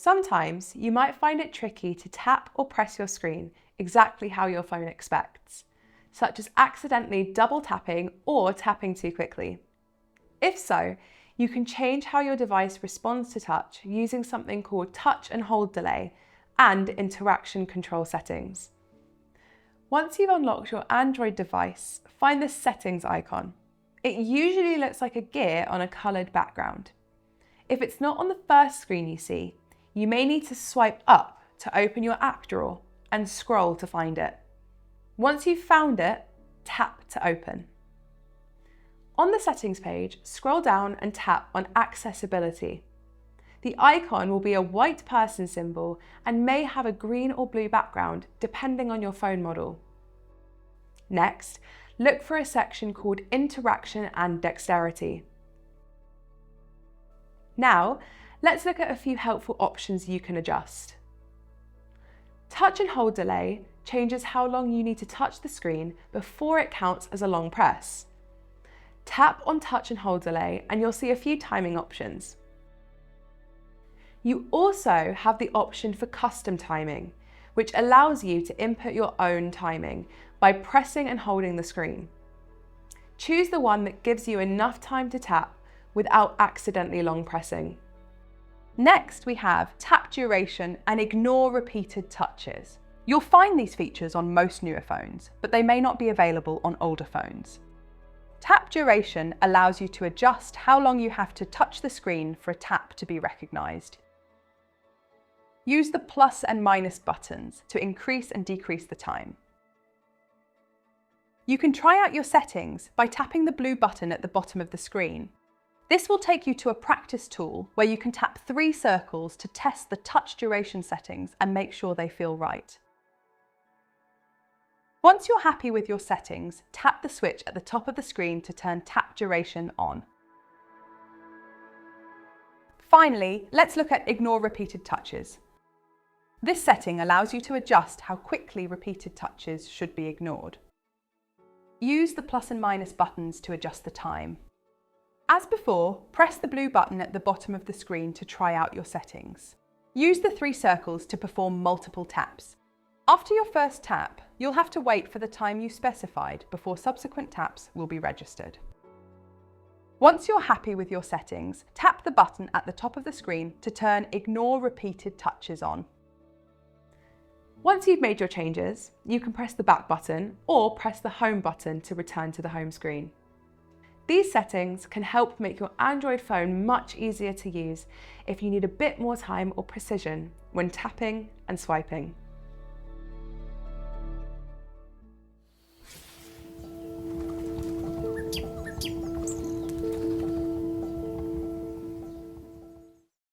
Sometimes you might find it tricky to tap or press your screen exactly how your phone expects, such as accidentally double tapping or tapping too quickly. If so, you can change how your device responds to touch using something called touch and hold delay and interaction control settings. Once you've unlocked your Android device, find the settings icon. It usually looks like a gear on a coloured background. If it's not on the first screen you see, you may need to swipe up to open your app drawer and scroll to find it. Once you've found it, tap to open. On the settings page, scroll down and tap on Accessibility. The icon will be a white person symbol and may have a green or blue background depending on your phone model. Next, look for a section called Interaction and Dexterity. Now, let's look at a few helpful options you can adjust. Touch and hold delay changes how long you need to touch the screen before it counts as a long press. Tap on touch and hold delay and you'll see a few timing options. You also have the option for custom timing, which allows you to input your own timing by pressing and holding the screen. Choose the one that gives you enough time to tap without accidentally long pressing. Next, we have tap duration and ignore repeated touches. You'll find these features on most newer phones, but they may not be available on older phones. Tap duration allows you to adjust how long you have to touch the screen for a tap to be recognised. Use the plus and minus buttons to increase and decrease the time. You can try out your settings by tapping the blue button at the bottom of the screen. This will take you to a practice tool where you can tap 3 circles to test the touch duration settings and make sure they feel right. Once you're happy with your settings, tap the switch at the top of the screen to turn tap duration on. Finally, let's look at ignore repeated touches. This setting allows you to adjust how quickly repeated touches should be ignored. Use the plus and minus buttons to adjust the time. As before, press the blue button at the bottom of the screen to try out your settings. Use the 3 circles to perform multiple taps. After your first tap, you'll have to wait for the time you specified before subsequent taps will be registered. Once you're happy with your settings, tap the button at the top of the screen to turn Ignore Repeated Touches on. Once you've made your changes, you can press the back button or press the home button to return to the home screen. These settings can help make your Android phone much easier to use if you need a bit more time or precision when tapping and swiping.